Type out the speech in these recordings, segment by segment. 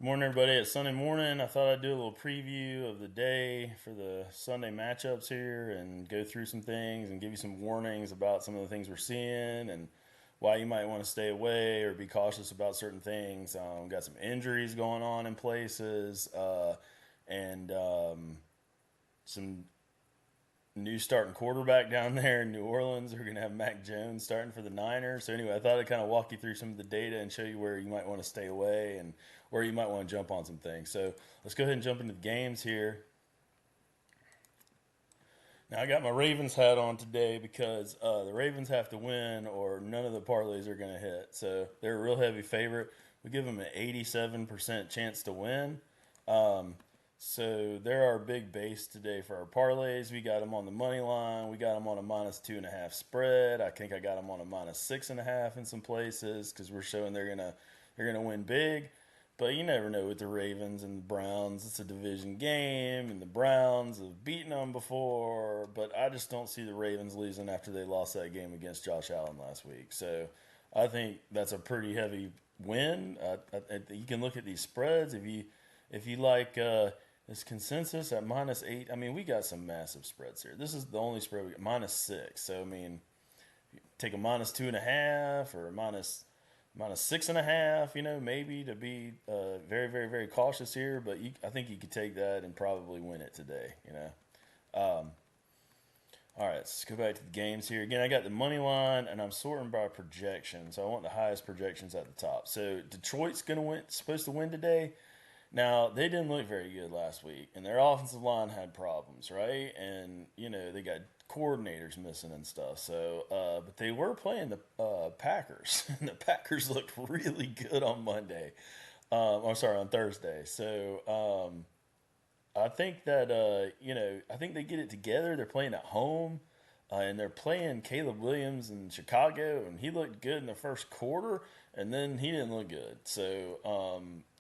Good morning, everybody. It's Sunday morning. I thought I'd do a little preview of the day for the Sunday matchups here and go through some things and give you some warnings about some of the things we're seeing and why you might want to stay away or be cautious about certain things. Got some injuries going on in places and some new starting quarterback down there in New Orleans. We're going to have Mac Jones starting for the Niners. So anyway, I thought I'd kind of walk you through some of the data and show you where you might want to stay away and where you might want to jump on some things. So let's go ahead and jump into the games here. Now I got my Ravens hat on today because the Ravens have to win or none of the parlays are going to hit. So they're a real heavy favorite. We give them an 87% chance to win. So they're our big base today for our parlays. We got them on the money line. We got them on a -2.5 spread. I think I got them on a -6.5 in some places because we're showing they're gonna win big. But you never know with the Ravens and the Browns. It's a division game, and the Browns have beaten them before. But I just don't see the Ravens losing after they lost that game against Josh Allen last week. So I think that's a pretty heavy win. You can look at these spreads if you like. This consensus at -8. I mean, we got some massive spreads here. This is the only spread we got -6. So I mean, take a -2.5 or a -6.5. Maybe to be very, very, very cautious here. But I think you could take that and probably win it today. All right, let's go back to the games here. Again, I got the money line, and I'm sorting by projection. So I want the highest projections at the top. So Detroit's supposed to win today. Now, they didn't look very good last week, and their offensive line had problems, right? And, they got coordinators missing and stuff. So, but they were playing the Packers, and the Packers looked really good on Monday. I'm sorry, on Thursday. So, I think that, I think they get it together. They're playing at home. And they're playing Caleb Williams in Chicago, and he looked good in the first quarter, and then he didn't look good. So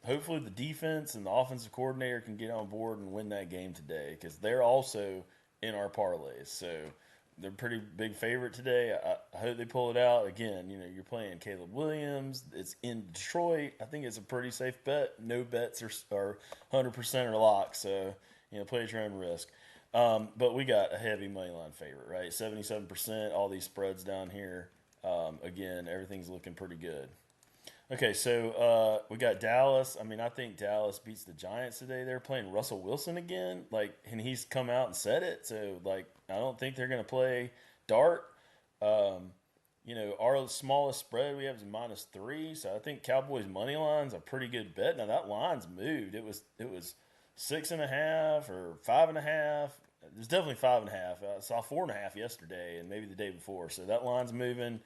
hopefully the defense and the offensive coordinator can get on board and win that game today because they're also in our parlays. So they're a pretty big favorite today. I hope they pull it out. Again, you're playing Caleb Williams. It's in Detroit. I think it's a pretty safe bet. No bets are 100% or locked, so play at your own risk. But we got a heavy money line favorite, right? 77%, all these spreads down here. Again, everything's looking pretty good. Okay, so we got Dallas. I mean, I think Dallas beats the Giants today. They're playing Russell Wilson again, and he's come out and said it. So, I don't think they're going to play Dart. Our smallest spread we have is -3. So I think Cowboys money line's a pretty good bet. Now that line's moved. It was 6.5 or 5.5. It was definitely 5.5. I saw 4.5 yesterday and maybe the day before. So that line's moving.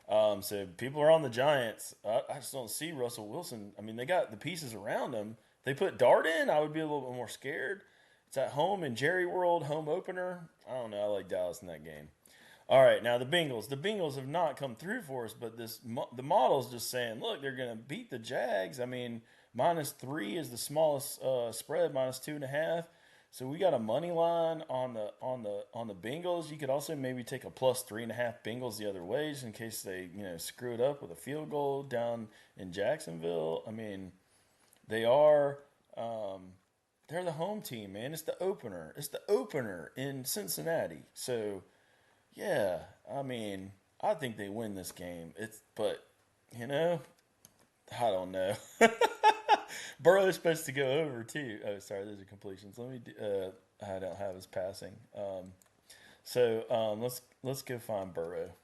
So people are on the Giants. I just don't see Russell Wilson. I mean, they got the pieces around him. If they put Dart in, I would be a little bit more scared. It's at home in Jerry World, home opener. I don't know. I like Dallas in that game. All right, now the Bengals. The Bengals have not come through for us, but the model's just saying, look, they're going to beat the Jags. I mean, -3 is the smallest spread, -2.5. So we got a money line on the Bengals. You could also maybe take a +3.5 Bengals the other way, just in case they screw it up with a field goal down in Jacksonville. I mean, they are they're the home team, man. It's the opener. It's the opener in Cincinnati. So yeah, I mean, I think they win this game. But I don't know. Burrow's supposed to go over too. Oh, sorry, those are completions. Let me. I don't have his passing. Let's go find Burrow.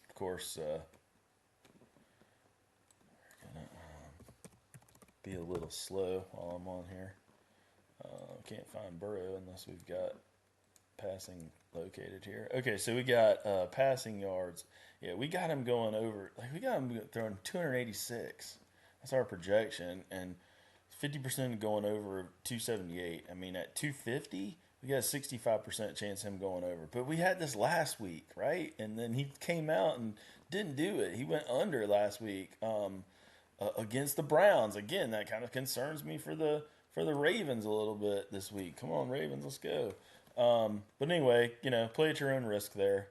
Of course, gonna be a little slow while I'm on here. Can't find Burrow unless we've got passing located here. Okay, so we got passing yards. Yeah, we got him going over. We got him throwing 286. That's our projection, and 50% going over 278. I mean, at 250, we got a 65% chance of him going over. But we had this last week, right? And then he came out and didn't do it. He went under last week against the Browns. Again, that kind of concerns me for the Ravens a little bit this week. Come on, Ravens, let's go. But anyway, play at your own risk there.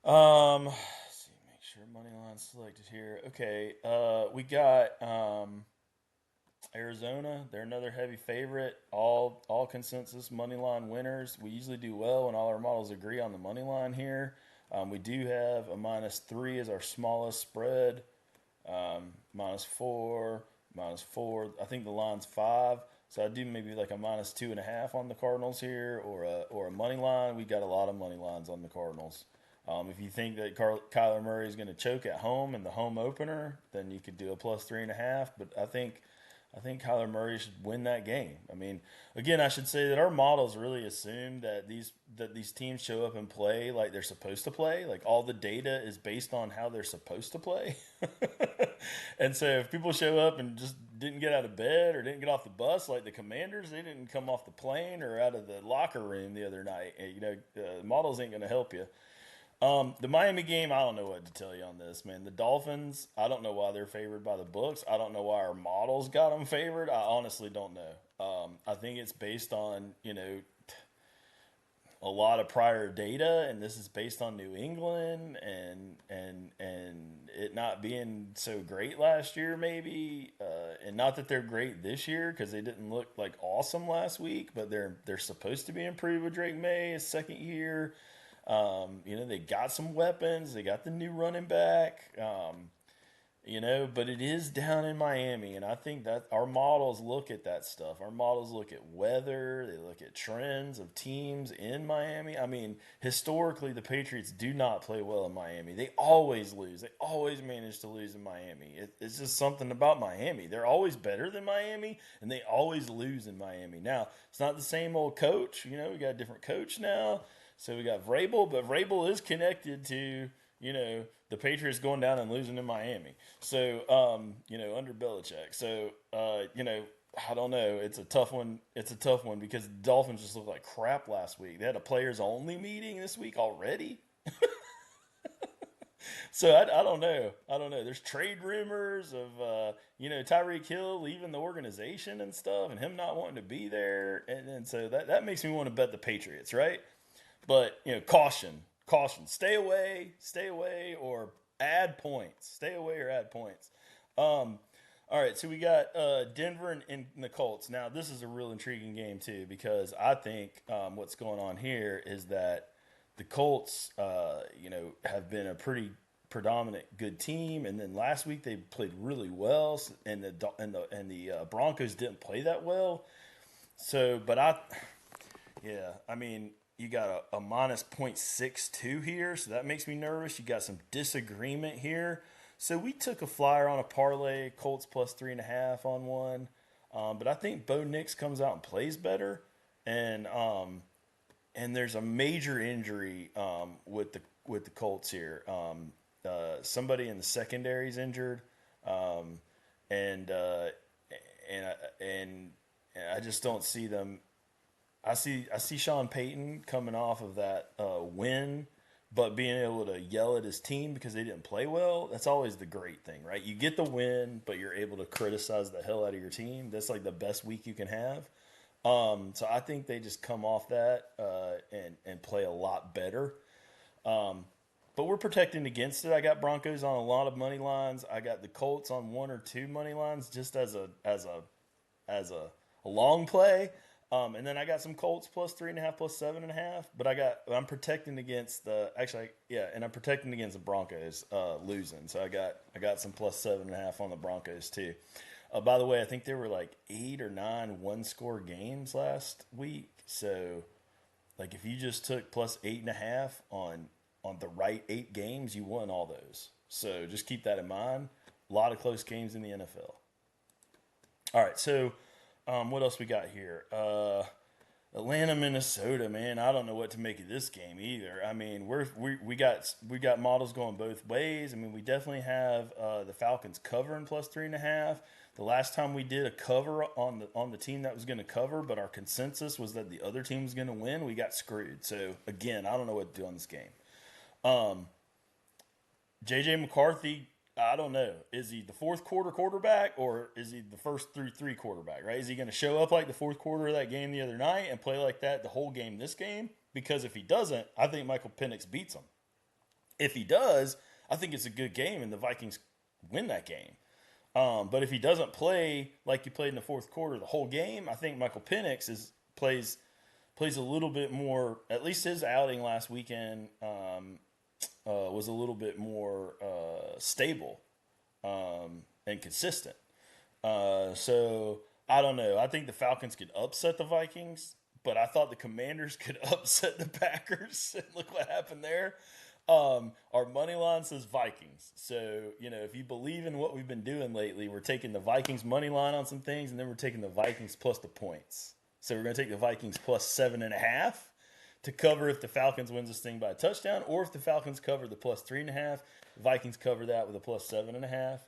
Let's see, make sure money line selected here. Okay, we got Arizona. They're another heavy favorite. All consensus money line winners. We usually do well when all our models agree on the money line here. We do have a -3 as our smallest spread. -4, -4. I think the line's 5. So I do maybe like a -2.5 on the Cardinals here, or a money line. We got a lot of money lines on the Cardinals. If you think that Kyler Murray is going to choke at home in the home opener, then you could do a +3.5. But I think Kyler Murray should win that game. I mean, again, I should say that our models really assume that these teams show up and play like they're supposed to play. Like all the data is based on how they're supposed to play. And so if people show up and just didn't get out of bed or didn't get off the bus like the Commanders, they didn't come off the plane or out of the locker room the other night. Models ain't going to help you. The Miami game, I don't know what to tell you on this, man. The Dolphins, I don't know why they're favored by the books. I don't know why our models got them favored. I honestly don't know. I think it's based on, a lot of prior data, and this is based on New England and it not being so great last year, maybe, and not that they're great this year because they didn't look like awesome last week, but they're supposed to be improved with Drake May, his second year. They got some weapons. They got the new running back. But it is down in Miami, and I think that our models look at that stuff. Our models look at weather. They look at trends of teams in Miami. I mean, historically, the Patriots do not play well in Miami. They always lose. They always manage to lose in Miami. It's just something about Miami. They're always better than Miami, and they always lose in Miami. Now, it's not the same old coach. We got a different coach now. So we got Vrabel, but Vrabel is connected to, the Patriots going down and losing in Miami. So, under Belichick. So, I don't know. It's a tough one. It's a tough one because the Dolphins just looked like crap last week. They had a players only meeting this week already. So I don't know. I don't know. There's trade rumors of Tyreek Hill leaving the organization and stuff, and him not wanting to be there, and so that makes me want to bet the Patriots, right? But caution, stay away, or add points. Stay away or add points. All right, so we got Denver and the Colts. Now this is a real intriguing game too because I think what's going on here is that the Colts, have been a pretty predominant good team, and then last week they played really well, and the Broncos didn't play that well. So, I mean. You got a -0.62 here, so that makes me nervous. You got some disagreement here. So we took a flyer on a parlay, Colts +3.5 on one. But I think Bo Nix comes out and plays better. And there's a major injury with the Colts here. Somebody in the secondary is injured. And I just don't see them. I see Sean Payton coming off of that win, but being able to yell at his team because they didn't play well. That's always the great thing, right? You get the win, but you're able to criticize the hell out of your team. That's like the best week you can have. So I think they just come off that and play a lot better. But we're protecting against it. I got Broncos on a lot of money lines. I got the Colts on 1 or 2 money lines just as a long play. And then I got some Colts +3.5, +7.5. But I'm protecting against I'm protecting against the Broncos losing. So I got some +7.5 on the Broncos too. By the way, I think there were like 8 or 9 one-score games last week. So, like if you just took +8.5 on the right 8 games, you won all those. So just keep that in mind. A lot of close games in the NFL. All right, so. What else we got here? Atlanta, Minnesota, man. I don't know what to make of this game either. I mean, we got models going both ways. I mean, we definitely have the Falcons covering +3.5. The last time we did a cover on the team that was going to cover, but our consensus was that the other team was going to win. We got screwed. So again, I don't know what to do on this game. JJ McCarthy. I don't know. Is he the fourth quarter quarterback or is he the first through 3 quarterback, right? Is he going to show up like the fourth quarter of that game the other night and play like that the whole game this game? Because if he doesn't, I think Michael Penix beats him. If he does, I think it's a good game, and the Vikings win that game. But if he doesn't play like he played in the fourth quarter the whole game, I think Michael Penix plays a little bit more. At least his outing last weekend was a little bit more stable and consistent. So I don't know. I think the Falcons could upset the Vikings, but I thought the Commanders could upset the Packers. And look what happened there. Our money line says Vikings. So, if you believe in what we've been doing lately, we're taking the Vikings money line on some things, and then we're taking the Vikings plus the points. So we're going to take the Vikings plus 7.5 to cover if the Falcons wins this thing by a touchdown, or if the Falcons cover the plus 3.5, the Vikings cover that with a plus 7.5.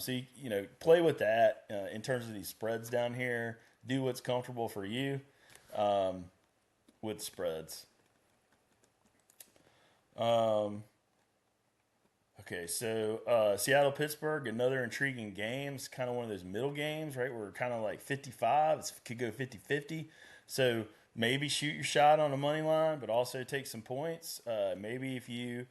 So you play with that in terms of these spreads down here. Do what's comfortable for you with spreads. Okay, so Seattle-Pittsburgh, another intriguing game. It's kind of one of those middle games, right? We're kind of like 55. It could go 50-50. So maybe shoot your shot on the money line, but also take some points. Maybe if you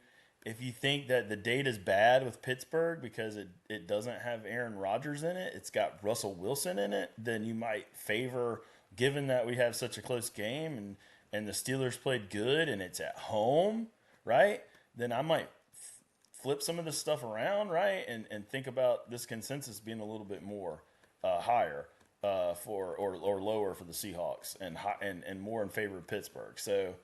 think that the data's bad with Pittsburgh because it doesn't have Aaron Rodgers in it, it's got Russell Wilson in it, then you might favor, given that we have such a close game and the Steelers played good and it's at home, right? Then I might flip some of this stuff around, right, and think about this consensus being a little bit more higher or lower for the Seahawks and more in favor of Pittsburgh. So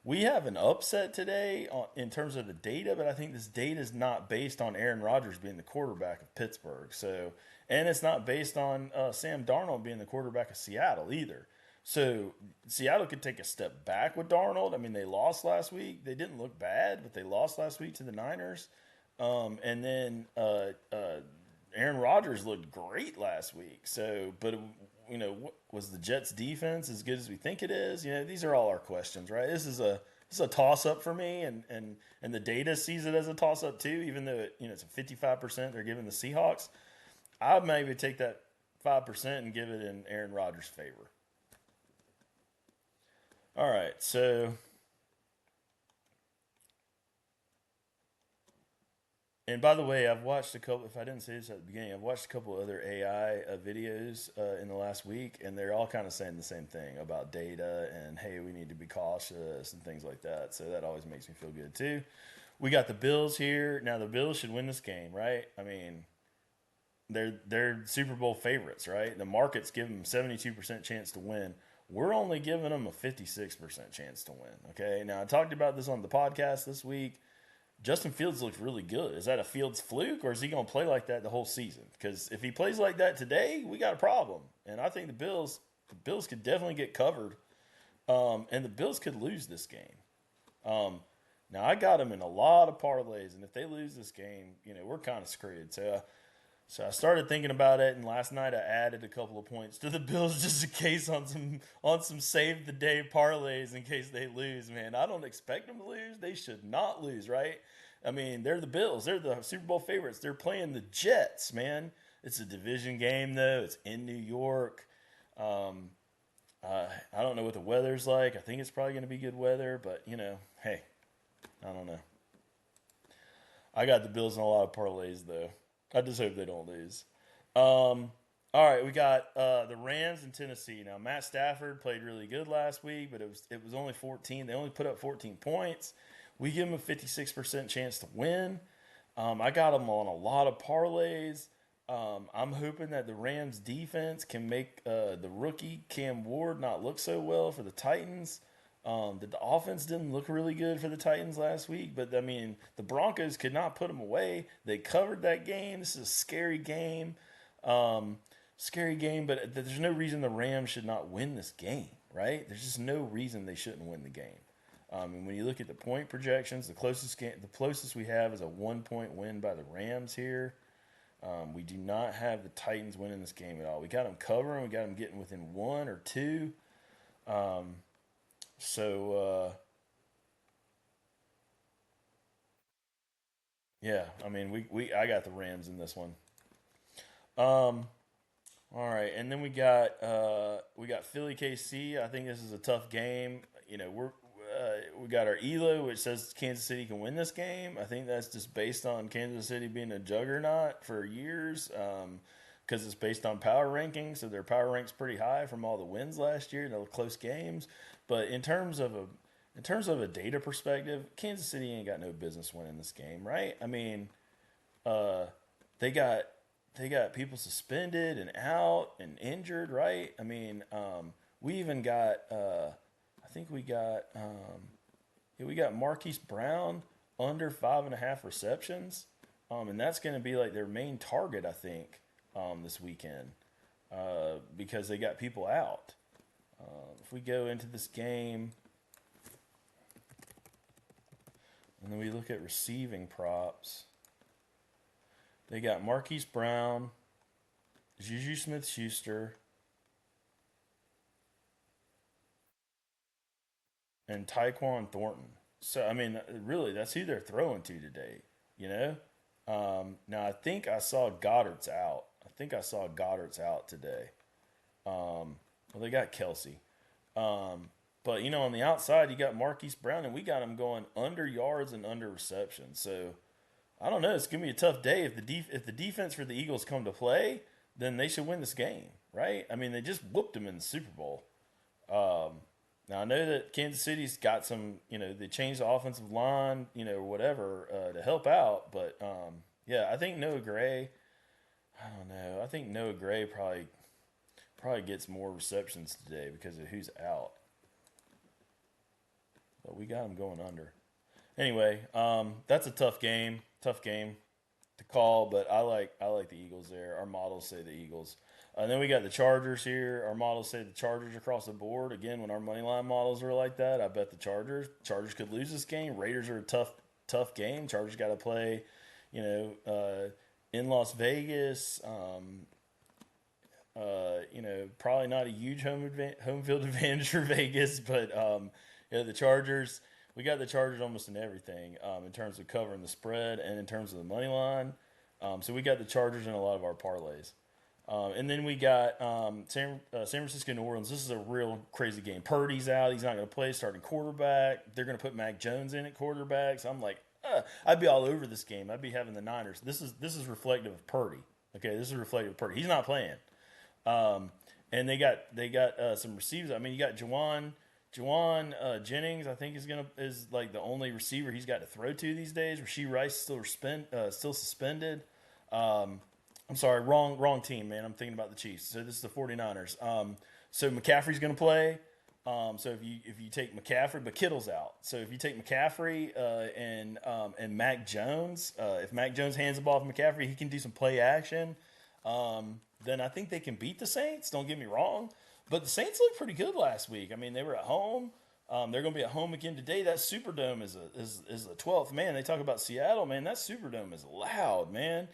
we have an upset today in terms of the data, but I think this data is not based on Aaron Rodgers being the quarterback of Pittsburgh. So, and it's not based on Sam Darnold being the quarterback of Seattle either. So Seattle could take a step back with Darnold. I mean, they lost last week. They didn't look bad, but they lost last week to the Niners. And then Aaron Rodgers looked great last week. So, but was the Jets defense as good as we think it is? These are all our questions, right? This is a toss up for me, and the data sees it as a toss up too. Even though it's a 55% they're giving the Seahawks, I'd maybe take that 5% and give it in Aaron Rodgers' favor. All right, so. And by the way, I've watched a couple, if I didn't say this at the beginning, I've watched a couple other AI videos in the last week, and they're all kind of saying the same thing about data and, hey, we need to be cautious and things like that. So that always makes me feel good too. We got the Bills here. Now, the Bills should win this game, right? I mean, they're Super Bowl favorites, right? The markets give them 72% chance to win. We're only giving them a 56% chance to win, okay? Now, I talked about this on the podcast this week. Justin Fields looked really good. Is that a Fields fluke, or is he going to play like that the whole season? Because if he plays like that today, we got a problem. And I think the Bills could definitely get covered, and the Bills could lose this game. Now, I got them in a lot of parlays, and if they lose this game, we're kind of screwed. So I started thinking about it, and last night I added a couple of points to the Bills just in case on some save the day parlays in case they lose. Man, I don't expect them to lose. They should not lose, right? I mean, they're the Bills. They're the Super Bowl favorites. They're playing the Jets, man. It's a division game though. It's in New York. I don't know what the weather's like. I think it's probably going to be good weather, but hey, I don't know. I got the Bills in a lot of parlays though. I just hope they don't lose. All right, we got the Rams in Tennessee. Now, Matt Stafford played really good last week, but it was only 14. They only put up 14 points. We give them a 56% chance to win. I got them on a lot of parlays. I'm hoping that the Rams defense can make the rookie Cam Ward not look so well for the Titans. The offense didn't look really good for the Titans last week, but I mean, the Broncos could not put them away. They covered that game. This is a scary game. But there's no reason the Rams should not win this game, right? There's just no reason they shouldn't win the game. And when you look at the point projections, the closest we have is a 1-point win by the Rams here. We do not have the Titans winning this game at all. We got them covering. We got them getting within 1 or 2. Yeah, I mean, I got the Rams in this one. All right, and then we got Philly KC. I think this is a tough game. we got our ELO, which says Kansas City can win this game. I think that's just based on Kansas City being a juggernaut for years, because it's based on power rankings. So their power ranks pretty high from all the wins last year, the close games. But in terms of a data perspective, Kansas City ain't got no business winning this game, right? I mean, uh, they got they got people suspended and out and injured, right? I mean, we even got I think we got Marquise Brown under 5.5 receptions, and that's going to be like their main target, I think, this weekend, because they got people out. If we go into this game and then we look at receiving props, they got Marquise Brown, Juju Smith-Schuster, and Tyquan Thornton. So I mean, really, that's who they're throwing to today. You know. Now I think I saw Goddard's out. I think I saw Goddard's out today. Well, they got Kelsey. But on the outside you got Marquise Brown, and we got him going under yards and under receptions. So I don't know. It's gonna be a tough day if the defense for the Eagles come to play, then they should win this game, right? I mean, they just whooped them in the Super Bowl. Now I know that Kansas City's got some, they changed the offensive line, whatever, to help out. But yeah, I think Noah Gray. I don't know. I think Noah Gray probably gets more receptions today because of who's out. But we got him going under. Anyway, that's a tough game. Tough game to call, but I like the Eagles there. Our models say the Eagles. And then we got the Chargers here. Our models say the Chargers across the board. Again, when our money line models are like that, I bet the Chargers. Chargers could lose this game. Raiders are a tough game. Chargers got to play, in Las Vegas. Probably not a huge home field advantage for Vegas, but the Chargers. We got the Chargers almost in everything, in terms of covering the spread and in terms of the money line. So we got the Chargers in a lot of our parlays. And then we got San Francisco, New Orleans. This is a real crazy game. Purdy's out. He's not going to play starting quarterback. They're going to put Mac Jones in at quarterback. So I'm like, I'd be all over this game. I'd be having the Niners. This is reflective of Purdy. Okay, this is reflective of Purdy. He's not playing. And they got some receivers. I mean, you got Juwan Jennings, I think is like the only receiver he's got to throw to these days. Rashee Rice still suspended. I'm sorry, wrong team, man. I'm thinking about the Chiefs. So this is the 49ers. So McCaffrey's going to play. So if you take McCaffrey, but Kittle's out. So if you take McCaffrey and Mac Jones, if Mac Jones hands the ball to McCaffrey, he can do some play action. Then I think they can beat the Saints. Don't get me wrong. But the Saints looked pretty good last week. I mean, they were at home. They're going to be at home again today. That Superdome is the 12th. Man, they talk about Seattle, man. That Superdome is loud, man.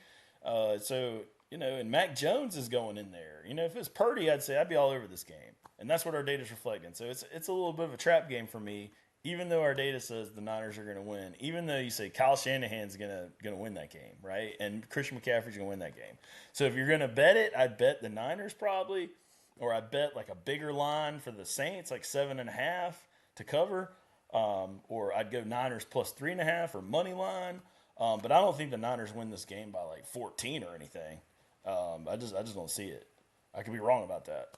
And Mac Jones is going in there. If it's Purdy, I'd say I'd be all over this game. And that's what our data is reflecting. So it's a little bit of a trap game for me, even though our data says the Niners are going to win. Even though you say Kyle Shanahan's going to win that game, right? And Christian McCaffrey's going to win that game. So if you're going to bet it, I'd bet the Niners probably. Or I bet like a bigger line for the Saints, like 7.5 to cover. Or I'd go Niners plus 3.5 or money line. But I don't think the Niners win this game by like 14 or anything. I just don't see it. I could be wrong about that.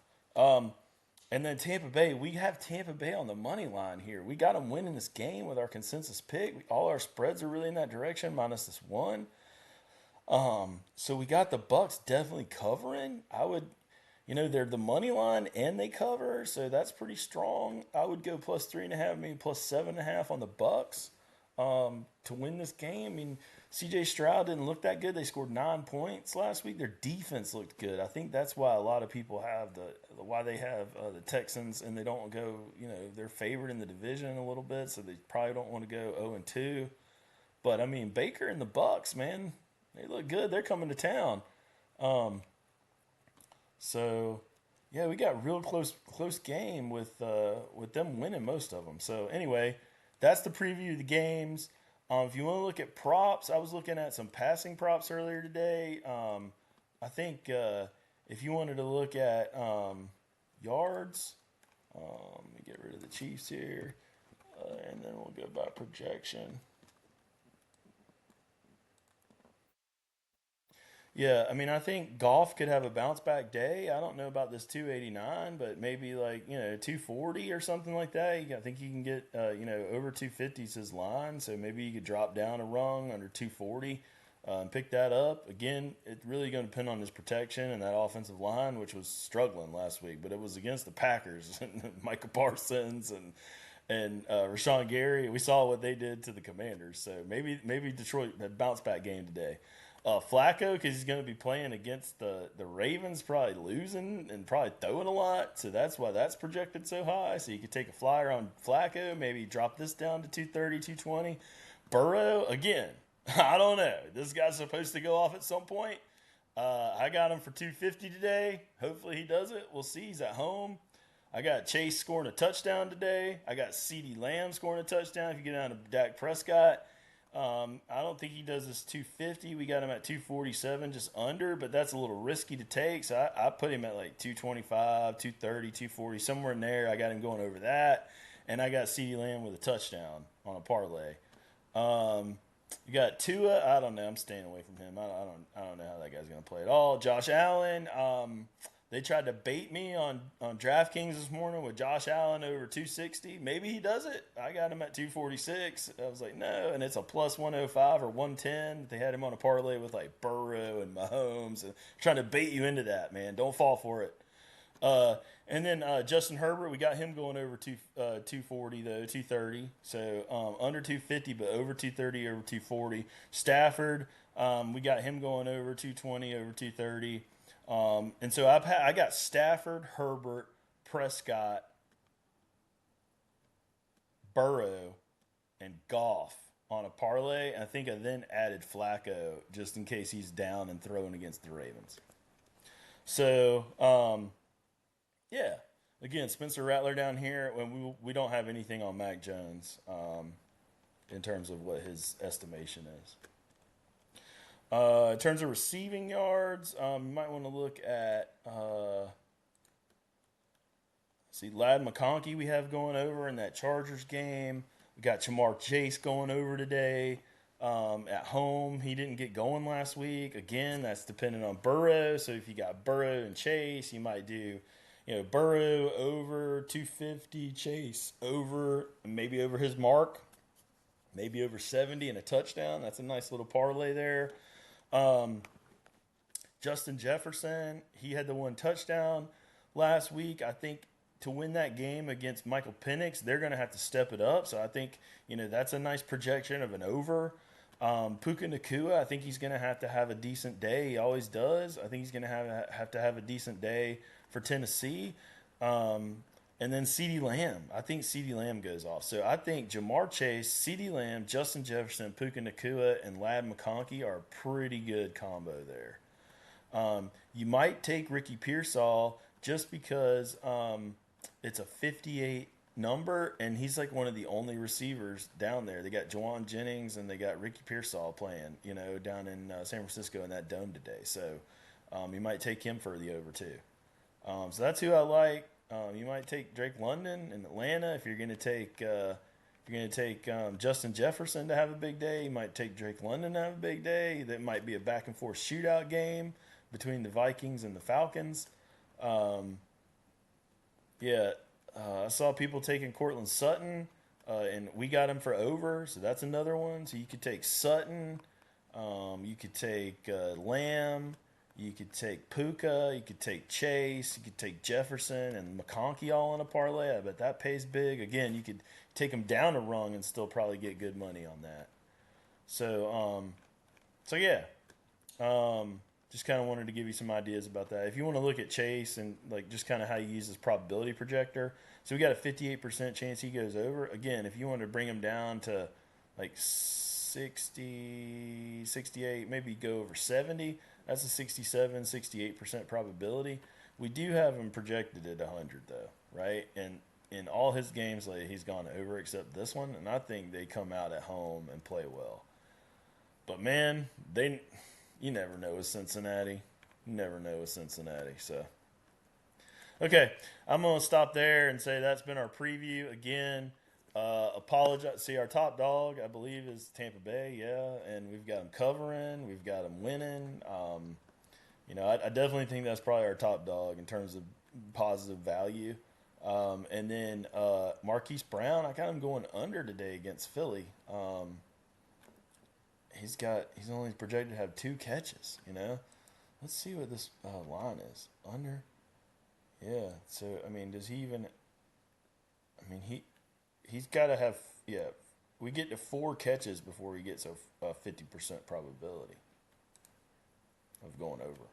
And then Tampa Bay, we have Tampa Bay on the money line here. We got them winning this game with our consensus pick. All our spreads are really in that direction, minus this one. So we got the Bucks definitely covering. They're the money line and they cover, so that's pretty strong. I would go plus 3.5, maybe plus 7.5 on the Bucks to win this game. I mean, C.J. Stroud didn't look that good. They scored 9 points last week. Their defense looked good. I think that's why a lot of people have the Texans, and they don't go. They're favored in the division a little bit, so they probably don't want to go 0-2. But I mean, Baker and the Bucks, man, they look good. They're coming to town. So, yeah, we got real close game with them winning most of them. So, anyway, that's the preview of the games. If you want to look at props, I was looking at some passing props earlier today. I think if you wanted to look at yards, let me get rid of the Chiefs here. And then we'll go by projection. Yeah, I mean, I think golf could have a bounce back day. I don't know about this 289, but maybe like, 240 or something like that. I think you can get, over 250 is his line. So maybe you could drop down a rung under 240 and pick that up. Again, it's really going to depend on his protection and that offensive line, which was struggling last week, but it was against the Packers and Micah Parsons and Rashawn Gary. We saw what they did to the Commanders. So maybe Detroit had bounce back game today. Flacco, because he's going to be playing against the Ravens, probably losing and probably throwing a lot. So that's why that's projected so high. So you could take a flyer on Flacco, maybe drop this down to 230, 220. Burrow, again, I don't know. This guy's supposed to go off at some point. I got him for 250 today. Hopefully he does it. We'll see. He's at home. I got Chase scoring a touchdown today. I got CeeDee Lamb scoring a touchdown. If you get down to Dak Prescott, I don't think he does this 250. We got him at 247, just under, but that's a little risky to take. So I put him at like 225, 230, 240, somewhere in there. I got him going over that. And I got CeeDee Lamb with a touchdown on a parlay. You got Tua. I don't know. I'm staying away from him. I don't know how that guy's going to play at all. Josh Allen. They tried to bait me on DraftKings this morning with Josh Allen over 260. Maybe he does it. I got him at 246. I was like, no. And it's a plus 105 or 110. They had him on a parlay with like Burrow and Mahomes. And trying to bait you into that, man. Don't fall for it. And then Justin Herbert, we got him going over 240 though, 230. So under 250, but over 230, over 240. Stafford, we got him going over 220, over 230. And so I got Stafford, Herbert, Prescott, Burrow, and Goff on a parlay. I think I then added Flacco just in case he's down and throwing against the Ravens. So, yeah. Again, Spencer Rattler down here, when we don't have anything on Mac Jones in terms of what his estimation is. In terms of receiving yards, you might want to look at Ladd McConkey we have going over in that Chargers game. We got Jamar Chase going over today at home. He didn't get going last week. Again, that's dependent on Burrow. So if you got Burrow and Chase, you might do Burrow over 250, Chase over, maybe over his mark, maybe over 70 and a touchdown. That's a nice little parlay there. Justin Jefferson, he had the one touchdown last week. I think to win that game against Michael Penix, they're going to have to step it up. So I think, that's a nice projection of an over. Puka Nakua, I think he's going to have a decent day. He always does. I think he's going to have a decent day for Tennessee. And then CeeDee Lamb. I think CeeDee Lamb goes off. So I think Jamar Chase, CeeDee Lamb, Justin Jefferson, Puka Nakua, and Ladd McConkey are a pretty good combo there. You might take Ricky Pearsall just because it's a 58 number, and he's like one of the only receivers down there. They got Juwan Jennings and they got Ricky Pearsall playing, down in San Francisco in that dome today. So you might take him for the over too. So that's who I like. You might take Drake London in Atlanta if you're going to take Justin Jefferson to have a big day. You might take Drake London to have a big day. That might be a back and forth shootout game between the Vikings and the Falcons. I saw people taking Cortland Sutton, and we got him for over, so that's another one. So you could take Sutton, you could take Lamb. You could take Puka, you could take Chase, you could take Jefferson and McConkey all on a parlay. I bet that pays big. Again, you could take them down a rung and still probably get good money on that. So just kind of wanted to give you some ideas about that. If you want to look at Chase and like just kind of how you use his probability projector, so we got a 58% chance he goes over. Again, if you want to bring him down to like 60, 68, maybe go over 70. That's a 67, 68% probability. We do have him projected at 100, though, right? And in all his games, he's gone over except this one, and I think they come out at home and play well. But, man, you never know with Cincinnati. You never know with Cincinnati. So, okay, I'm going to stop there and say that's been our preview. Again, Apologize. See, our top dog, I believe, is Tampa Bay. Yeah, and we've got them covering. We've got them winning. I definitely think that's probably our top dog in terms of positive value. And then Marquise Brown, I got him going under today against Philly. He's only projected to have 2 catches. Let's see what this line is. Under. Yeah. So I mean, does he even? I mean, he's got to have. Yeah. We get to 4 catches before he gets a 50% probability of going over.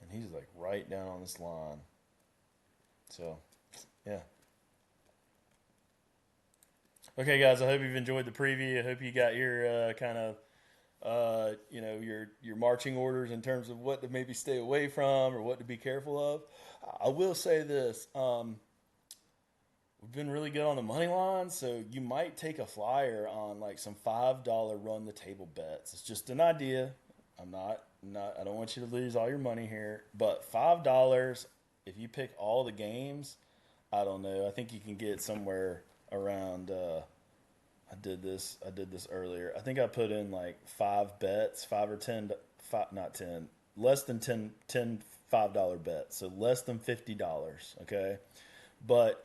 And he's like right down on this line. So, yeah. Okay, guys. I hope you've enjoyed the preview. I hope you got your kind of your marching orders in terms of what to maybe stay away from or what to be careful of. I will say this: we've been really good on the money line, so you might take a flyer on like some $5 run the table bets. It's just an idea. I'm not. I don't want you to lose all your money here, but $5 if you pick all the games, I don't know. I think you can get somewhere around. I did this. Earlier. I think I put in like 5 bets, 5 or 10, five, not 10, less than 10 $5 bets, so less than $50. Okay, but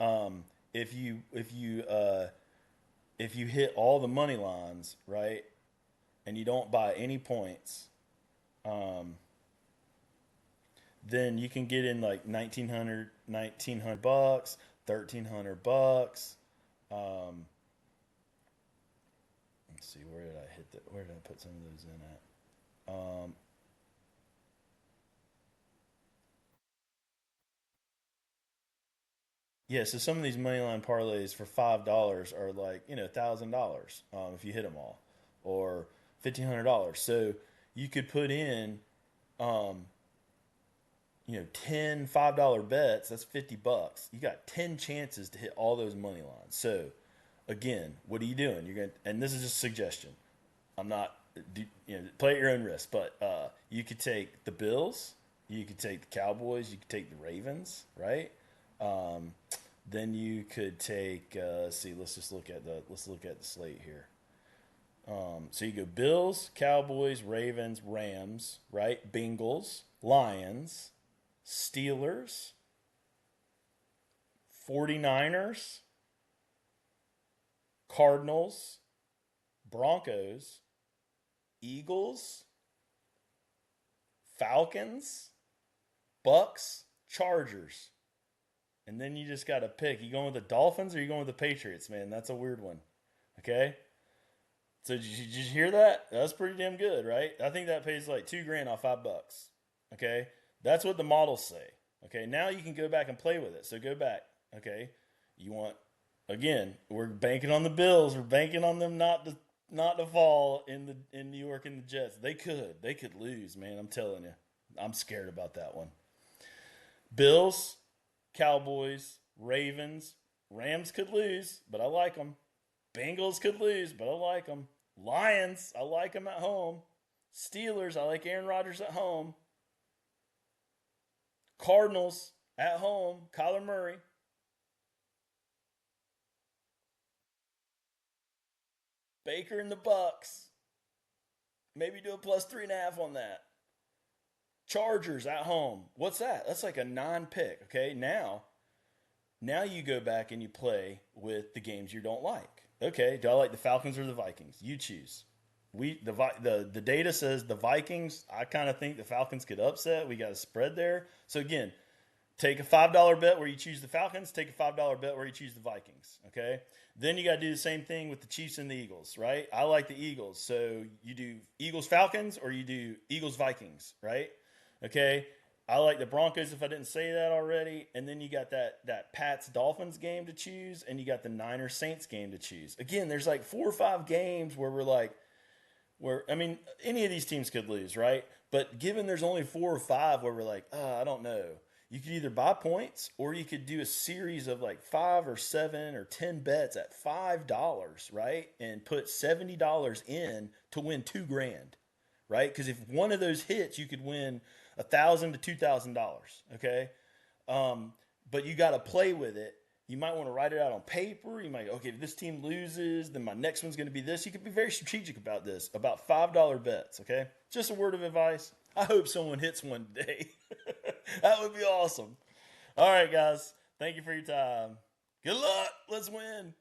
if you hit all the money lines right, and you don't buy any points, um, then you can get in like 1900 bucks, $1,300. Um, let's see, where did I hit that? Where did I put some of those in at? Yeah, so some of these moneyline parlays for $5 are like $1,000 if you hit them all, or $1,500. So you could put in um, 10 $5 bets. That's $50. You got 10 chances to hit all those money lines. So again, what are you doing? You're going to, and this is just a suggestion. I'm not, play at your own risk, but you could take the Bills, you could take the Cowboys, you could take the Ravens, right? Um, then you could take, see, let's look at the slate here. So you go Bills, Cowboys, Ravens, Rams, right? Bengals, Lions, Steelers, 49ers, Cardinals, Broncos, Eagles, Falcons, Bucks, Chargers. And then you just got to pick. You going with the Dolphins or you going with the Patriots, man? That's a weird one. Okay? So did you hear that? That's pretty damn good, right? I think that pays like 2 grand off $5. Okay? That's what the models say. Okay? Now you can go back and play with it. So go back. Okay? You want again, we're banking on the Bills. We're banking on them not to fall in New York in the Jets. They could lose, man. I'm telling you. I'm scared about that one. Bills, Cowboys, Ravens, Rams could lose, but I like them. Bengals could lose, but I like them. Lions, I like them at home. Steelers, I like Aaron Rodgers at home. Cardinals at home, Kyler Murray. Baker and the Bucks. Maybe do a plus 3.5 on that. Chargers at home. What's that? That's like a non-pick. Okay, now you go back and you play with the games you don't like. Okay, do I like the Falcons or the Vikings? You choose. The data says the Vikings. I kind of think the Falcons could upset. We got a spread there. So again, take a $5 bet where you choose the Falcons. Take a $5 bet where you choose the Vikings. Okay. Then you got to do the same thing with the Chiefs and the Eagles, right? I like the Eagles. So you do Eagles Falcons or you do Eagles Vikings, right? Okay. I like the Broncos if I didn't say that already. And then you got that Pats Dolphins game to choose, and you got the Niners Saints game to choose. Again, there's like 4 or 5 games where we're like, where I mean, any of these teams could lose, right? But given there's only 4 or 5 where we're like, I don't know. You could either buy points or you could do a series of like 5 or 7 or 10 bets at $5, right? And put $70 in to win 2 grand, right? Because if one of those hits, you could win $1,000 to $2,000. Okay. but you got to play with it. You might want to write it out on paper. You might, okay, if this team loses, then my next one's going to be this. You can be very strategic about this, about $5 bets, okay? Just a word of advice. I hope someone hits one today. That would be awesome. All right, guys. Thank you for your time. Good luck. Let's win.